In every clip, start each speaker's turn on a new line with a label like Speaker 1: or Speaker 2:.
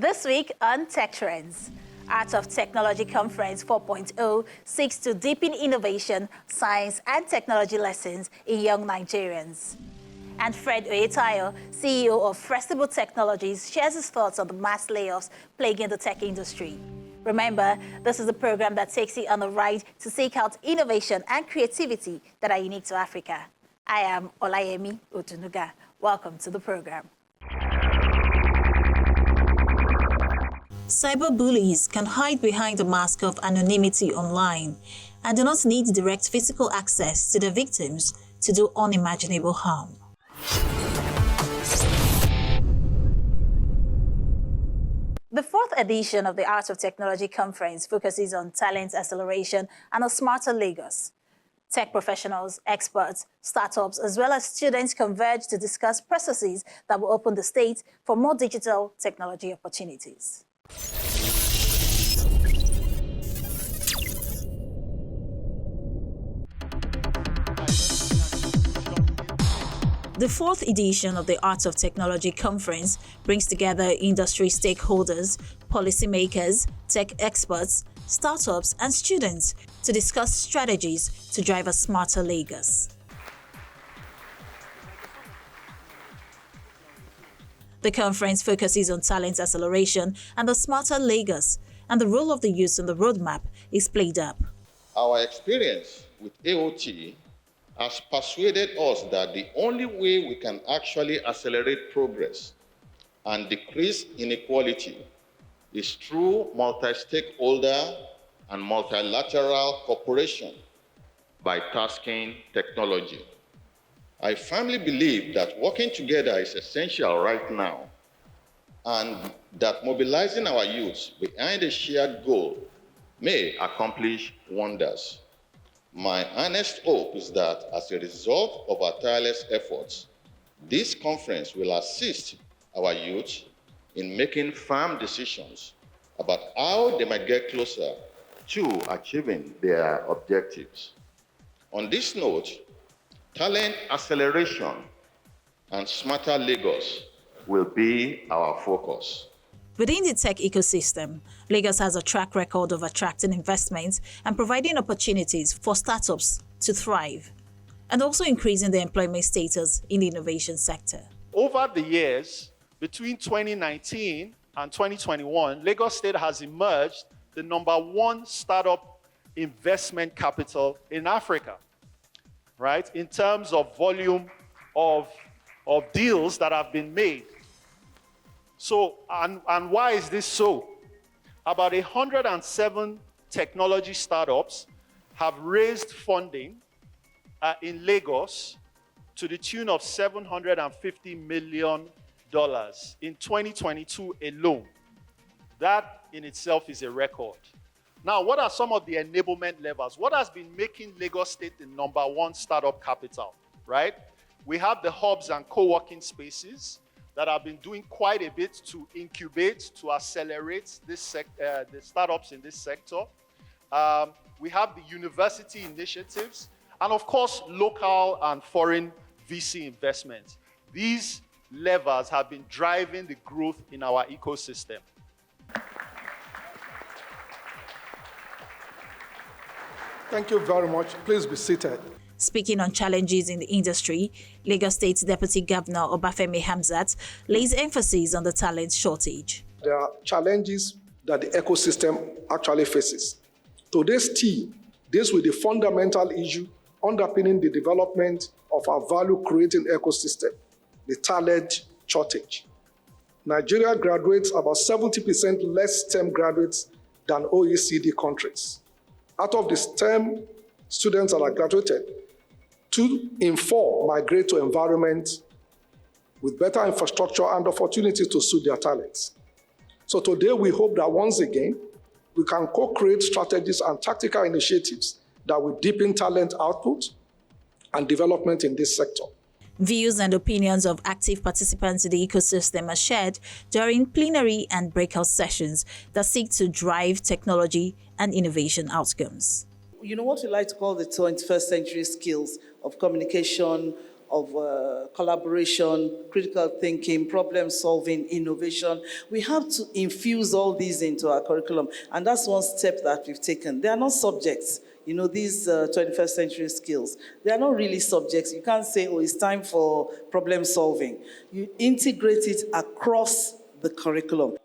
Speaker 1: This week on Tech Trends, Art of Technology Conference 4.0 seeks to deepen innovation, science, and technology lessons in young Nigerians. And Fred Oyetayo, CEO of Festival Technologies, shares his thoughts on the mass layoffs plaguing the tech industry. Remember, this is a program that takes you on a ride to seek out innovation and creativity that are unique to Africa. I am Olayemi Otunuga. Welcome to the program. Cyberbullies can hide behind the mask of anonymity online and do not need direct physical access to the victims to do unimaginable harm. The fourth edition of the Art of Technology Conference focuses on talent acceleration and a smarter Lagos. Tech professionals, experts, startups, as well as students converge to discuss processes that will open the state for more digital technology opportunities. The fourth edition of the Art of Technology Conference brings together industry stakeholders, policymakers, tech experts, startups, and students to discuss strategies to drive a smarter Lagos. The conference focuses on talent acceleration and a smarter Lagos, and the role of the youth on the roadmap is played up.
Speaker 2: Our experience with AOT has persuaded us that the only way we can actually accelerate progress and decrease inequality is through multi-stakeholder and multilateral cooperation by tasking technology. I firmly believe that working together is essential right now, and that mobilizing our youth behind a shared goal may accomplish wonders. My earnest hope is that as a result of our tireless efforts, this conference will assist our youth in making firm decisions about how they might get closer to achieving their objectives. On this note, talent acceleration and smarter Lagos will be our focus.
Speaker 1: Within the tech ecosystem, Lagos has a track record of attracting investments and providing opportunities for startups to thrive, and also increasing the employment status in the innovation sector.
Speaker 3: Over the years, between 2019 and 2021, Lagos State has emerged the #1 startup investment capital in Africa, right? In terms of volume of deals that have been made. So, and why is this so? About 107 technology startups have raised funding in Lagos to the tune of $750 million in 2022 alone. That in itself is a record. Now, what are some of the enablement levers? What has been making Lagos State the #1 startup capital, right? We have the hubs and co-working spaces that have been doing quite a bit to incubate, to accelerate this the startups in this sector. We have the university initiatives, and of course, local and foreign VC investments. These levers have been driving the growth in our ecosystem.
Speaker 4: Thank you very much. Please be seated.
Speaker 1: Speaking on challenges in the industry, Lagos State Deputy Governor Obafemi Hamzat lays emphasis on the talent shortage.
Speaker 4: There are challenges that the ecosystem actually faces. Today's team deals with the fundamental issue underpinning the development of our value-creating ecosystem, the talent shortage. Nigeria graduates about 70% less STEM graduates than OECD countries. Out of the STEM students that are graduated, 2 in 4 migrate to environments with better infrastructure and opportunities to suit their talents. So today we hope that once again, we can co-create strategies and tactical initiatives that will deepen talent output and development in this sector.
Speaker 1: Views and opinions of active participants in the ecosystem are shared during plenary and breakout sessions that seek to drive technology and innovation outcomes.
Speaker 5: You know what we like to call the 21st century skills of communication, collaboration, critical thinking, problem solving, innovation. We have to infuse all these into our curriculum, and that's one step that we've taken. They are not subjects. You know, these 21st century skills, they are not really subjects. You can't say, oh, it's time for problem solving. You integrate it across the curriculum.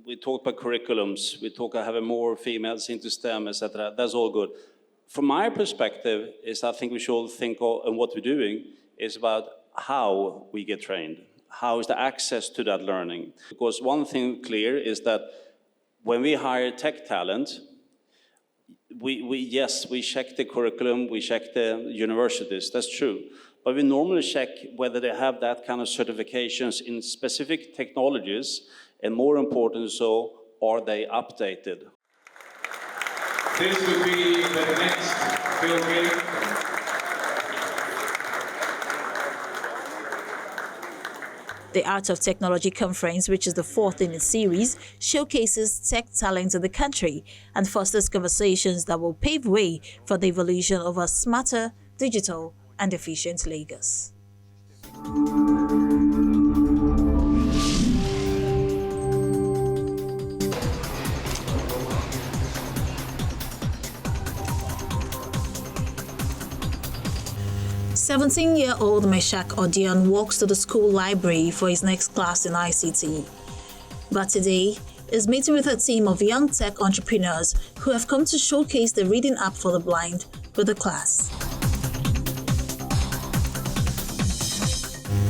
Speaker 6: We talk about curriculums, we talk about having more females into STEM, etc. That's all good. From my perspective, I think we should think on what we're doing is about how we get trained. How is the access to that learning? Because one thing clear is that when we hire tech talent, we check the curriculum, we check the universities, that's true. But we normally check whether they have that kind of certifications in specific technologies, and more important so, are they updated?
Speaker 7: This will be the next building.
Speaker 1: The Art of Technology Conference, which is the fourth in its series, showcases tech talent in the country and fosters conversations that will pave way for the evolution of a smarter, digital, and efficient Lagos. "17-year-old Meshach Odion walks to the school library for his next class in ICT. But today is meeting with a team of young tech entrepreneurs who have come to showcase the reading app for the blind with the class.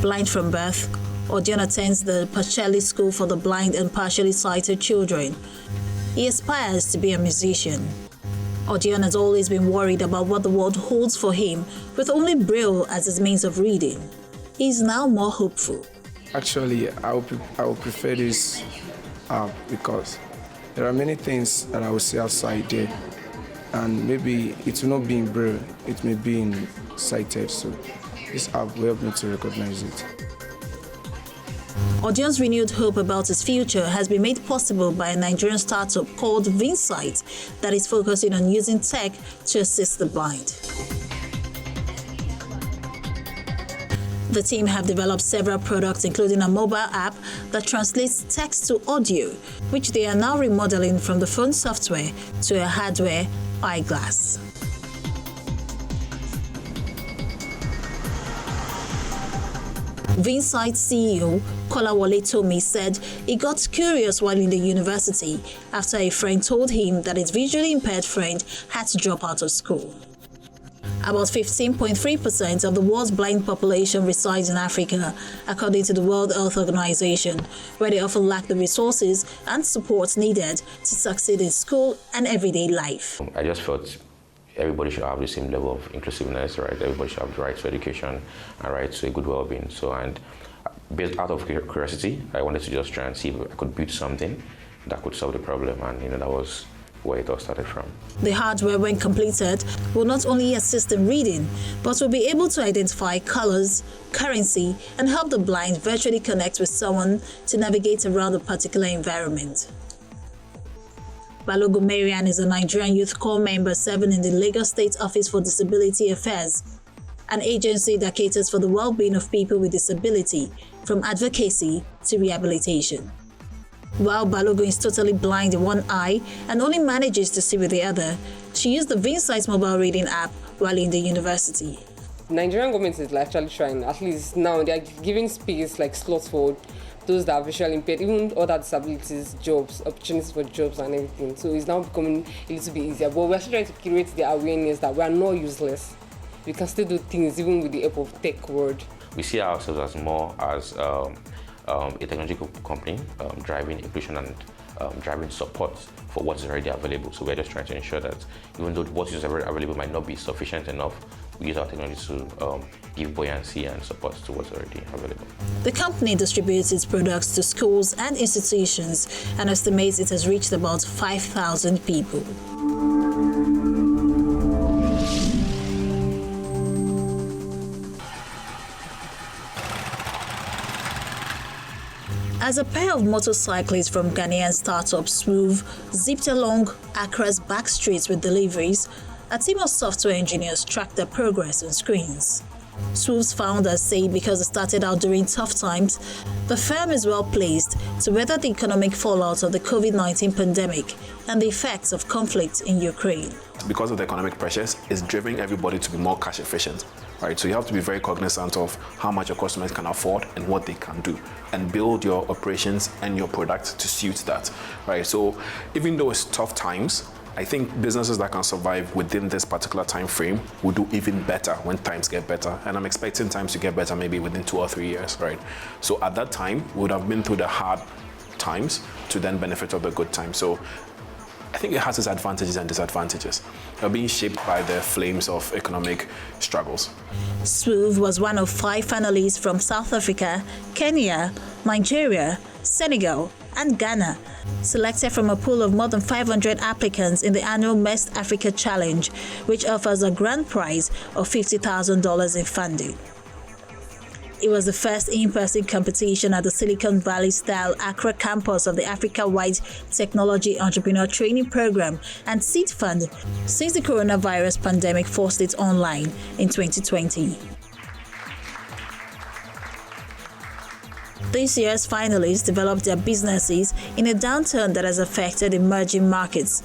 Speaker 1: Blind from birth, Odion attends the Pacelli School for the Blind and Partially Sighted Children. He aspires to be a musician. Odion has always been worried about what the world holds for him, with only Braille as his means of reading. He is now more hopeful.
Speaker 8: Actually, I would prefer this app because there are many things that I will see outside there, and maybe it will not be in Braille, it may be in sighted, so this app will help me to recognize it.
Speaker 1: Odion's renewed hope about his future has been made possible by a Nigerian startup called Vinsight that is focusing on using tech to assist the blind. The team have developed several products, including a mobile app that translates text to audio, which they are now remodeling from the phone software to a hardware eyeglass. Vinsight CEO Kolawole Tomi said he got curious while in the university after a friend told him that his visually impaired friend had to drop out of school. About 15.3% of the world's blind population resides in Africa, according to the World Health Organization, where they often lack the resources and support needed to succeed in school and everyday life.
Speaker 9: I just felt everybody should have the same level of inclusiveness, right? Everybody should have the right to education and right to a good well-being. So, and based out of curiosity, I wanted to just try and see if I could build something that could solve the problem, and that was where it all started from.
Speaker 1: The hardware, when completed, will not only assist in reading, but will be able to identify colors, currency, and help the blind virtually connect with someone to navigate around a particular environment. Balogun Marian is a Nigerian Youth Corps member serving in the Lagos State Office for Disability Affairs, an agency that caters for the well-being of people with disability, from advocacy to rehabilitation. While Balogun is totally blind in one eye and only manages to see with the other, she used the Vinsight mobile reading app while in the university.
Speaker 10: The Nigerian government is actually trying, at least now, they are giving space like slots for those that are visually impaired, even other disabilities, jobs, opportunities for jobs and everything. So it's now becoming a little bit easier. But we're still trying to create the awareness that we are not useless. We can still do things even with the help of tech world.
Speaker 9: We see ourselves as more as a technological company driving inclusion and driving support for what is already available. So we're just trying to ensure that even though what is already available might not be sufficient enough, we use our technology to give buoyancy and support to what's already available.
Speaker 1: The company distributes its products to schools and institutions and estimates it has reached about 5,000 people. As a pair of motorcyclists from Ghanaian startup Smooth zipped along Accra's back streets with deliveries, a team of software engineers tracked their progress on screens. Swoof's founders say because it started out during tough times, the firm is well placed to weather the economic fallout of the COVID-19 pandemic and the effects of conflict in Ukraine.
Speaker 11: Because of the economic pressures, it's driving everybody to be more cash efficient, right? So you have to be very cognizant of how much your customers can afford and what they can do, and build your operations and your product to suit that, right? So even though it's tough times, I think businesses that can survive within this particular time frame will do even better when times get better. And I'm expecting times to get better maybe within 2 or 3 years, right? So at that time, we would have been through the hard times to then benefit of the good times. So I think it has its advantages and disadvantages. They're being shaped by the flames of economic struggles.
Speaker 1: Swoof was one of 5 finalists from South Africa, Kenya, Nigeria, Senegal, and Ghana, selected from a pool of more than 500 applicants in the annual MEST Africa Challenge, which offers a grand prize of $50,000 in funding. It was the first in-person competition at the Silicon Valley-style Accra campus of the Africa-wide Technology Entrepreneur Training Program and Seed Fund since the coronavirus pandemic forced it online in 2020. This year's finalists developed their businesses in a downturn that has affected emerging markets,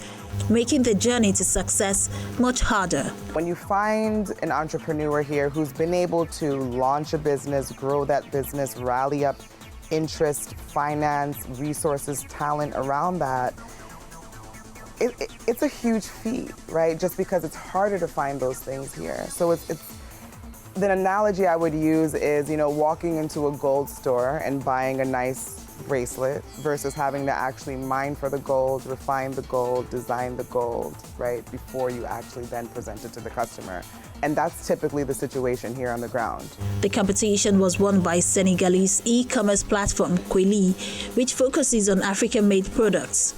Speaker 1: making the journey to success much harder.
Speaker 12: When you find an entrepreneur here who's been able to launch a business, grow that business, rally up interest, finance, resources, talent around that, it's a huge feat, right? Just because it's harder to find those things here. So the analogy I would use is, walking into a gold store and buying a nice bracelet versus having to actually mine for the gold, refine the gold, design the gold, right, before you actually then present it to the customer. And that's typically the situation here on the ground.
Speaker 1: The competition was won by Senegalese e-commerce platform Kweli, which focuses on African-made products.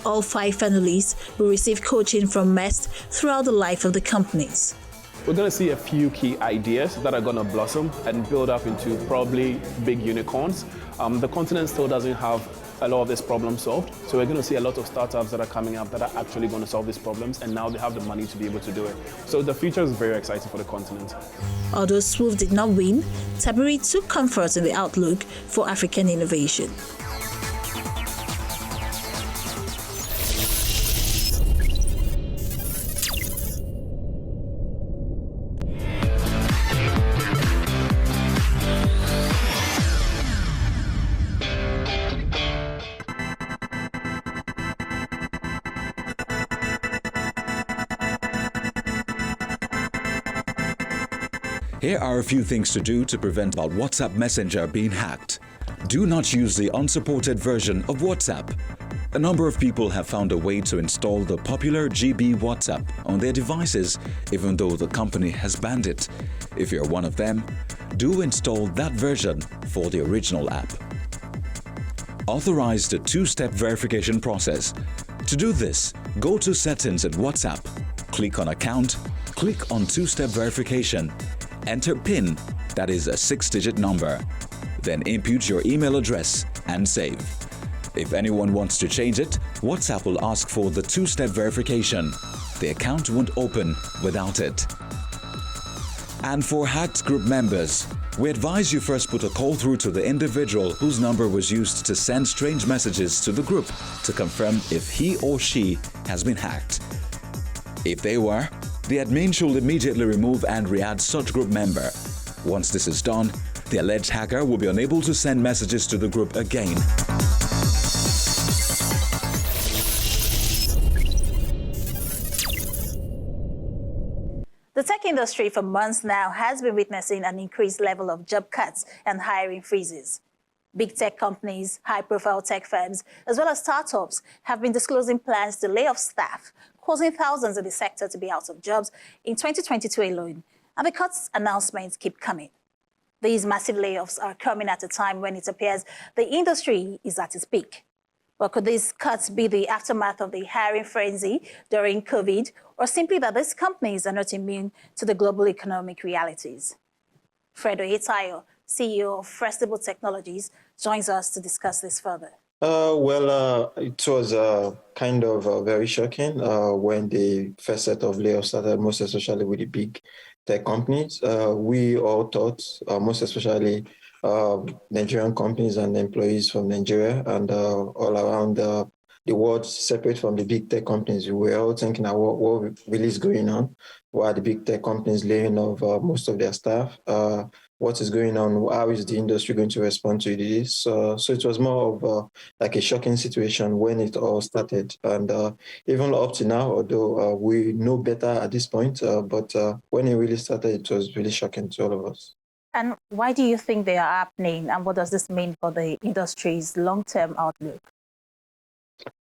Speaker 1: All 5 finalists will receive coaching from MEST throughout the life of the companies.
Speaker 13: We're going to see a few key ideas that are going to blossom and build up into probably big unicorns. The continent still doesn't have a lot of this problem solved, so we're going to see a lot of startups that are coming up that are actually going to solve these problems, and now they have the money to be able to do it. So the future is very exciting for the continent.
Speaker 1: Although Swoof did not win, Tabiri took comfort in the outlook for African innovation.
Speaker 14: Here are a few things to do to prevent WhatsApp Messenger being hacked. Do not use the unsupported version of WhatsApp. A number of people have found a way to install the popular GB WhatsApp on their devices, even though the company has banned it. If you're one of them, do install that version for the original app. Authorize the 2-step verification process. To do this, go to Settings in WhatsApp, click on Account, click on 2-step verification, enter PIN, that is a 6-digit number, then input your email address and save. If anyone wants to change it, WhatsApp will ask for the 2-step verification. The account won't open without it. And for hacked group members, we advise you first put a call through to the individual whose number was used to send strange messages to the group to confirm if he or she has been hacked. If they were, the admin should immediately remove and re-add such group member. Once this is done, the alleged hacker will be unable to send messages to the group again.
Speaker 1: The tech industry for months now has been witnessing an increased level of job cuts and hiring freezes. Big tech companies, high-profile tech firms, as well as startups have been disclosing plans to lay off staff, causing thousands in the sector to be out of jobs in 2022 alone. And the cuts announcements keep coming. These massive layoffs are coming at a time when it appears the industry is at its peak. But could these cuts be the aftermath of the hiring frenzy during COVID, or simply that these companies are not immune to the global economic realities? Fred Oyetayo, CEO of Festival Technologies, joins us to discuss this further.
Speaker 15: It was kind of very shocking when the first set of layoffs started, most especially with the big tech companies. We all thought, most especially Nigerian companies and employees from Nigeria and all around the world, separate from the big tech companies, we were all thinking about what really is going on. Why are the big tech companies laying off most of their staff? What is going on? How is the industry going to respond to this? So it was more of like a shocking situation when it all started. And even up to now, although we know better at this point, but when it really started, it was really shocking to all of us.
Speaker 1: And why do you think they are happening? And what does this mean for the industry's long-term outlook?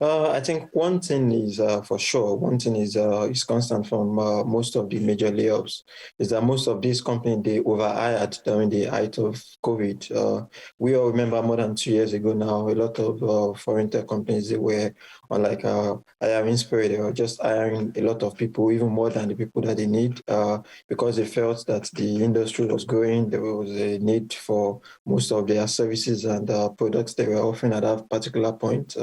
Speaker 15: I think one thing is for sure, one thing is constant from most of the major layoffs, is that most of these companies, they overhired during the height of COVID. We all remember more than 2 years ago now, a lot of foreign tech companies, they were on like hiring spree. They were just hiring a lot of people, even more than the people that they need, because they felt that the industry was growing. There was a need for most of their services and products they were offering at that particular point.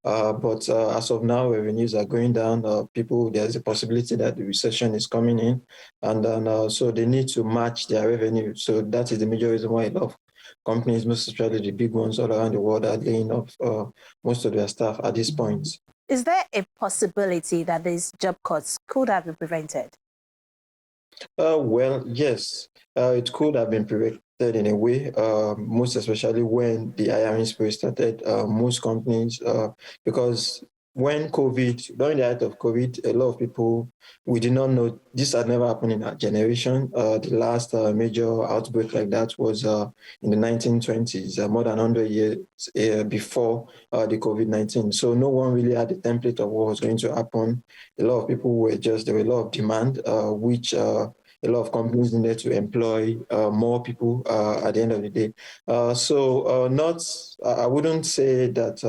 Speaker 15: But as of now, revenues are going down. There's a possibility that the recession is coming in, and so they need to match their revenue. So that is the major reason why a lot of companies, most especially the big ones all around the world, are laying off most of their staff at this point.
Speaker 1: Is there a possibility that these job cuts could have been prevented?
Speaker 15: Well, yes, it could have been prevented in a way, most especially when the hiring spree started. Most companies, because during the height of COVID, a lot of people, we did not know, this had never happened in our generation. The last major outbreak like that was in the 1920s, more than 100 years before the COVID-19. So no one really had a template of what was going to happen. A lot of people there were a lot of demand, which a lot of companies needed to employ more people at the end of the day. I wouldn't say that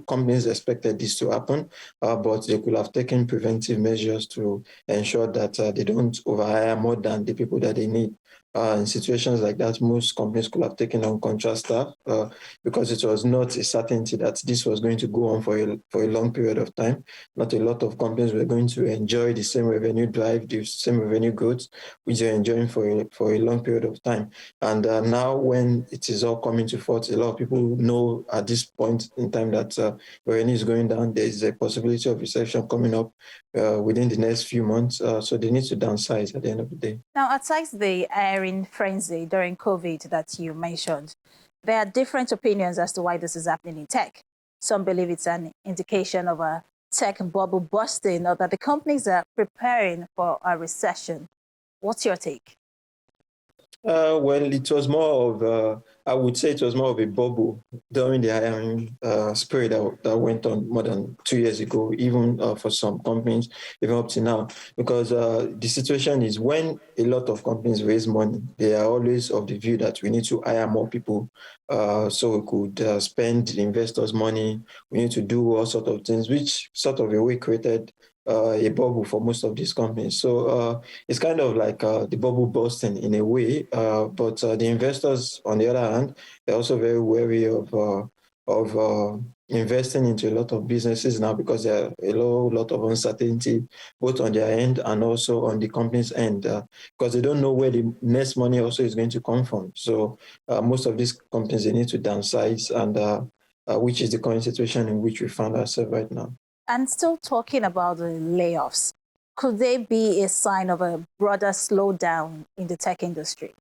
Speaker 15: companies expected this to happen, but they could have taken preventive measures to ensure that they don't overhire more than the people that they need. In situations like that, most companies could have taken on contract staff because it was not a certainty that this was going to go on for a long period of time. Not a lot of companies were going to enjoy the same revenue drive, the same revenue growth, which they're enjoying for a long period of time. And now when it is all coming to forth, a lot of people know at this point in time that revenue is going down. There is a possibility of recession coming up within the next few months. So they need to downsize at the end of the day.
Speaker 1: Now, aside the hiring frenzy during COVID that you mentioned, there are different opinions as to why this is happening in tech. Some believe it's an indication of a tech bubble busting or that the companies are preparing for a recession. What's your take?
Speaker 15: Well, it was more of, I would say it was more of a bubble during the hiring spree that went on more than 2 years ago, even for some companies, even up to now. Because the situation is when a lot of companies raise money, they are always of the view that we need to hire more people so we could spend the investors' money. We need to do all sorts of things, which sort of a way created a bubble for most of these companies. So it's kind of like the bubble bursting in a way, but the investors, on the other hand, they're also very wary of investing into a lot of businesses now because there are a lot of uncertainty, both on their end and also on the company's end, because they don't know where the next money also is going to come from. So most of these companies, they need to downsize, and which is the current situation in which we find ourselves right now.
Speaker 1: And still talking about the layoffs, could they be a sign of a broader slowdown in the tech industry?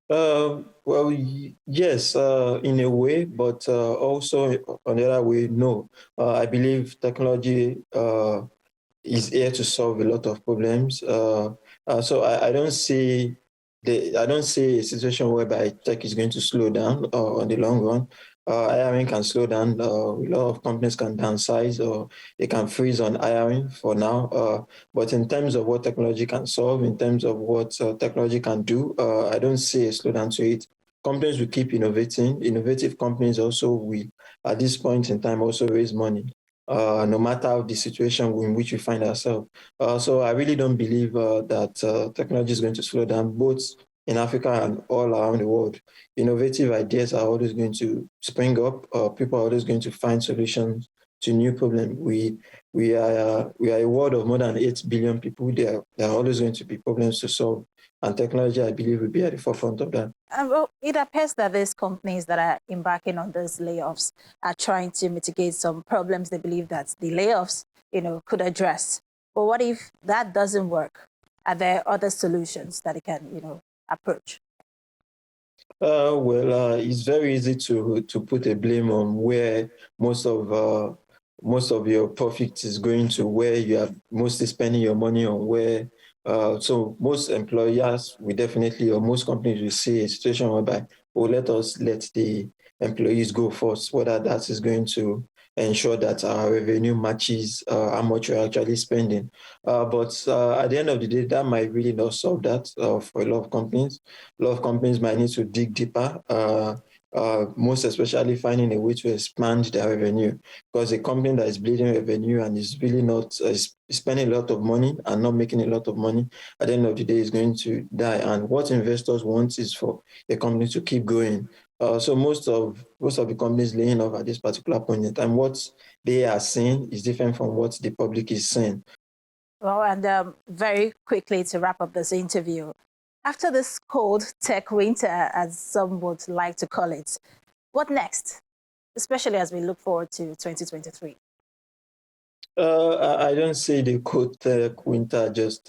Speaker 15: Well, yes, in a way, but also on the other way, no. I believe technology is here to solve a lot of problems. So I don't see a situation whereby tech is going to slow down on the long run. Hiring can slow down. A lot of companies can downsize or they can freeze on hiring for now. But in terms of what technology can solve, in terms of what technology can do, I don't see a slowdown to it. Companies will keep innovating. Innovative companies also will, at this point in time, also raise money, no matter the situation in which we find ourselves. So I really don't believe that technology is going to slow down, both in Africa and all around the world. Innovative ideas are always going to spring up. People are always going to find solutions to new problems. We are a world of more than 8 billion people. There are always going to be problems to solve. And technology, I believe, will be at the forefront of that.
Speaker 1: Well, it appears that these companies that are embarking on these layoffs are trying to mitigate some problems they believe that the layoffs, could address. But what if that doesn't work? Are there other solutions that it can, approach?
Speaker 15: It's very easy to put a blame on where most of your profit is going to, where you are mostly spending your money on, where. So most employers will definitely, or most companies will see a situation whereby, let us let the employees go first, whether that is going to ensure that our revenue matches how much we're actually spending. But at the end of the day, that might really not solve that for a lot of companies. A lot of companies might need to dig deeper, most especially finding a way to expand their revenue, because a company that is bleeding revenue and is really not spending a lot of money and not making a lot of money, at the end of the day is going to die. And what investors want is for a company to keep going. So most of the companies laying off at this particular point in time, what they are saying is different from what the public is saying.
Speaker 1: Well, and very quickly to wrap up this interview, after this cold tech winter, as some would like to call it, what next, especially as we look forward to 2023?
Speaker 15: I don't see the cold tech winter just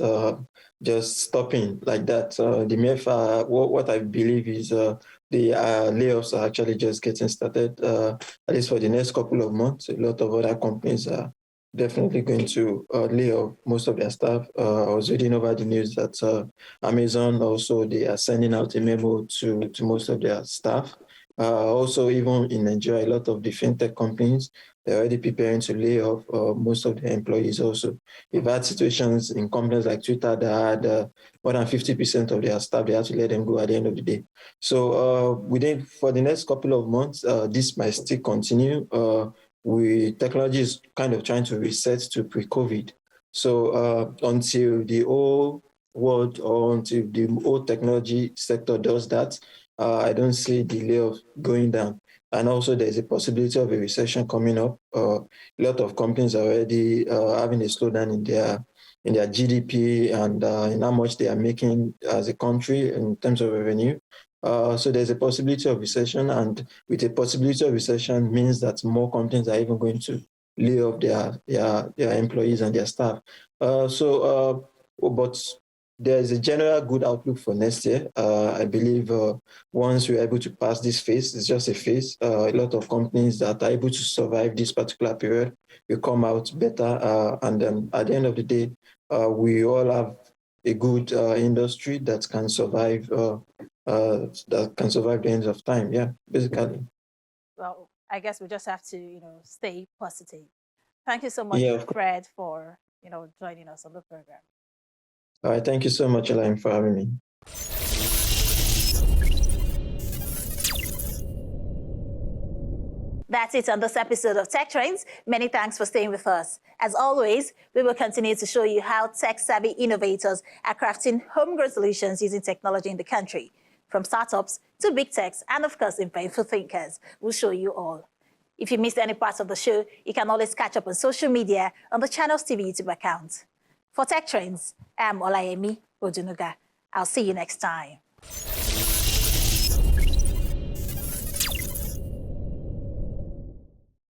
Speaker 15: stopping like that. The MEFA, what I believe is the layoffs are actually just getting started, at least for the next couple of months. A lot of other companies are definitely going to lay off most of their staff. I was reading over the news that Amazon also, they are sending out a memo to most of their staff. Also, even in Nigeria, a lot of the fintech companies, they're already preparing to lay off most of their employees also. We've had situations in companies like Twitter that had more than 50% of their staff, they had to let them go at the end of the day. So for the next couple of months, this might still continue. Technology is kind of trying to reset to pre-COVID. So until the whole world or until the whole technology sector does that, I don't see the layoff going down. And also there's a possibility of a recession coming up. A lot of companies are already having a slowdown in their GDP and in how much they are making as a country in terms of revenue. So there's a possibility of recession, and with a possibility of recession means that more companies are even going to lay off their employees and their staff. But there's a general good outlook for next year. I believe once we're able to pass this phase, it's just a phase. A lot of companies that are able to survive this particular period will come out better. And then at the end of the day, we all have a good industry that can survive the end of time. Yeah, basically.
Speaker 1: Well, I guess we just have to, stay positive. Thank you so much, Fred, for, joining us on the program.
Speaker 15: All right, thank you so much, Elaine, for having me.
Speaker 1: That's it on this episode of Tech Trends. Many thanks for staying with us. As always, we will continue to show you how tech-savvy innovators are crafting homegrown solutions using technology in the country. From startups to big techs and, of course, impactful thinkers. We'll show you all. If you missed any parts of the show, you can always catch up on social media on the Channels TV YouTube account. For Tech Trends, I'm Olayemi Odunuga. I'll see you next time.